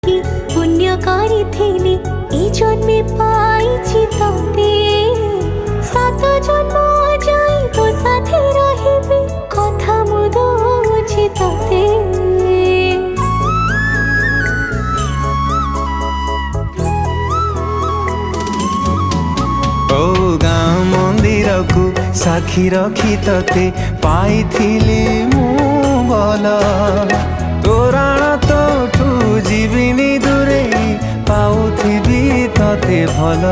कि पुण्य करिथिली ए जन्मे पाइछि तते सात जन्म जाई तो साथे रहिबे कथा मु दउछि तते। ओ गाँ मंदिर को साक्षी रखी तते पाइथिली मु भल तोरण तोठू जीविनी दूरे पाउथिबी तते भल।